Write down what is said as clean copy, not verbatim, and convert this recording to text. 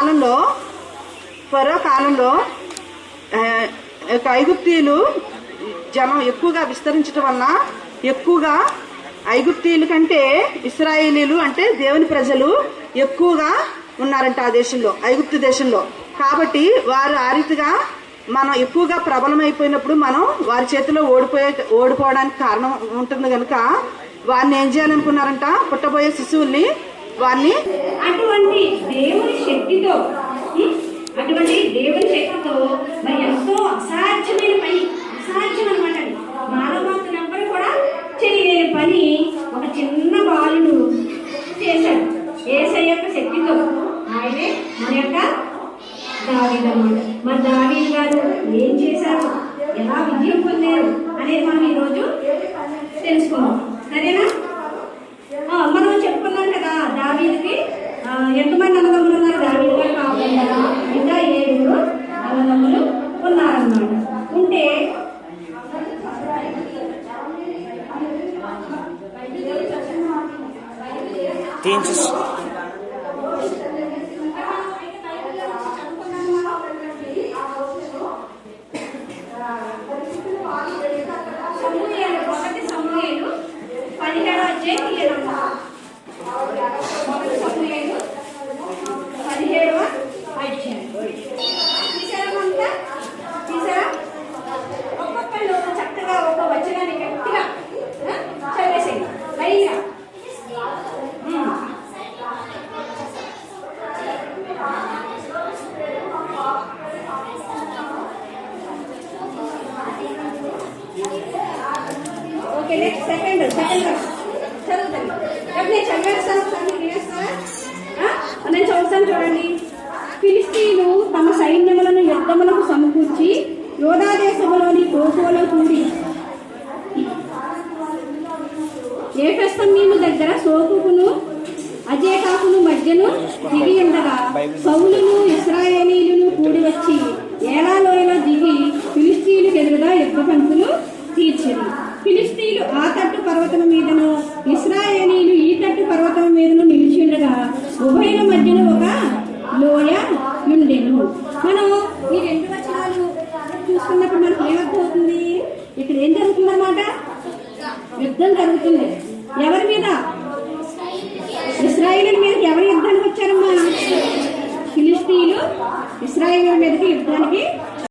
కాలంలో ఐగుప్తీయులు జనం ఎక్కువగా విస్తరించడం వలన ఎక్కువగా ఐగుప్తీయుల కంటే ఇశ్రాయేలీలు అంటే దేవుని ప్రజలు ఎక్కువగా ఉన్నారంట ఆ దేశంలో, ఐగుప్తు దేశంలో. కాబట్టి వారు ఆ రీతిగా మనం ఎక్కువగా ప్రబలమైపోయినప్పుడు మనం వారి చేతిలో ఓడిపోవడానికి కారణం ఉంటుంది కనుక వారిని ఏం చేయాలనుకున్నారంట, పుట్టబోయే శిశువుల్ని వారిని అటువంటి దేవుని శక్తితో మరి ఎంతో అసాధ్యమైన పని, అసాధ్యం అనమాట. మానవాత్మ ఎవ్వరు కూడా చేయలేని పని ఒక చిన్న బాలుడు చేశాడు యేసయ్య యొక్క శక్తితో. ఆయనే మన యొక్క దావీదు అన్నమాట. మరి దావీదు గారు ఏం చేశారు, ఎలా విజయం పొందారు అనేది మనం ఈరోజు తెలుసుకున్నాం. సరేనా? మనం చెప్పుకున్నాం కదా, దావీదుకి ఎంతమంది అన్నదమ్ములు ఉన్నారు? దావీదు గారు కాకుండా ఇంకా 7 అన్నదమ్ములు ఉన్నారన్నమాట. ఉంటే చక్కగా ఒక వచనాన్ని గట్టిగా చదివేసేయండి. పైగా ఓకే, నెక్స్ట్ సెకండ్ చదువుతాను. నేను చదివేస్తాను, నేను చదువుతాను. చూడండి. ఫిలిష్తీయులు తమ సైన్యములను యుద్ధములకు సమకూర్చి యోధా దేశంలోని కోకోలో కూడి ఏఫెస్తమ్మీము దగ్గర సోకును అజేకాకును మధ్యను దిగి ఉండగా సౌలును ఇశ్రాయేలీయులను కూడి వచ్చి ఏలాలోయలో దిగి ఫిలిష్తీయులకు ఎదురుగా యుద్ధ పంక్తులు తీర్చారు. ఫిలిష్తీయులు ఆ తట్టు పర్వతం మీదను ఇశ్రాయేలీయులు ఈ తట్టు పర్వతం మీదను నిలిచి ఉండగా ఉభయుల మధ్యన ఒక లోయ ఉండెను. మనం ఈ 2 వచనాలు చూసుకున్నప్పుడు మనకు ఏమర్థమవుతుంది? ఇక్కడ ఏం జరుగుతుందన్నమాట? యుద్ధం జరుగుతుంది. ఎవరి మీద? ఇశ్రాయేలీయుల మీదకి. ఎవరు యుద్ధానికి వచ్చారమ్మా? ఫిలిష్తీయులు ఇశ్రాయేలీయుల మీదకి యుద్ధానికి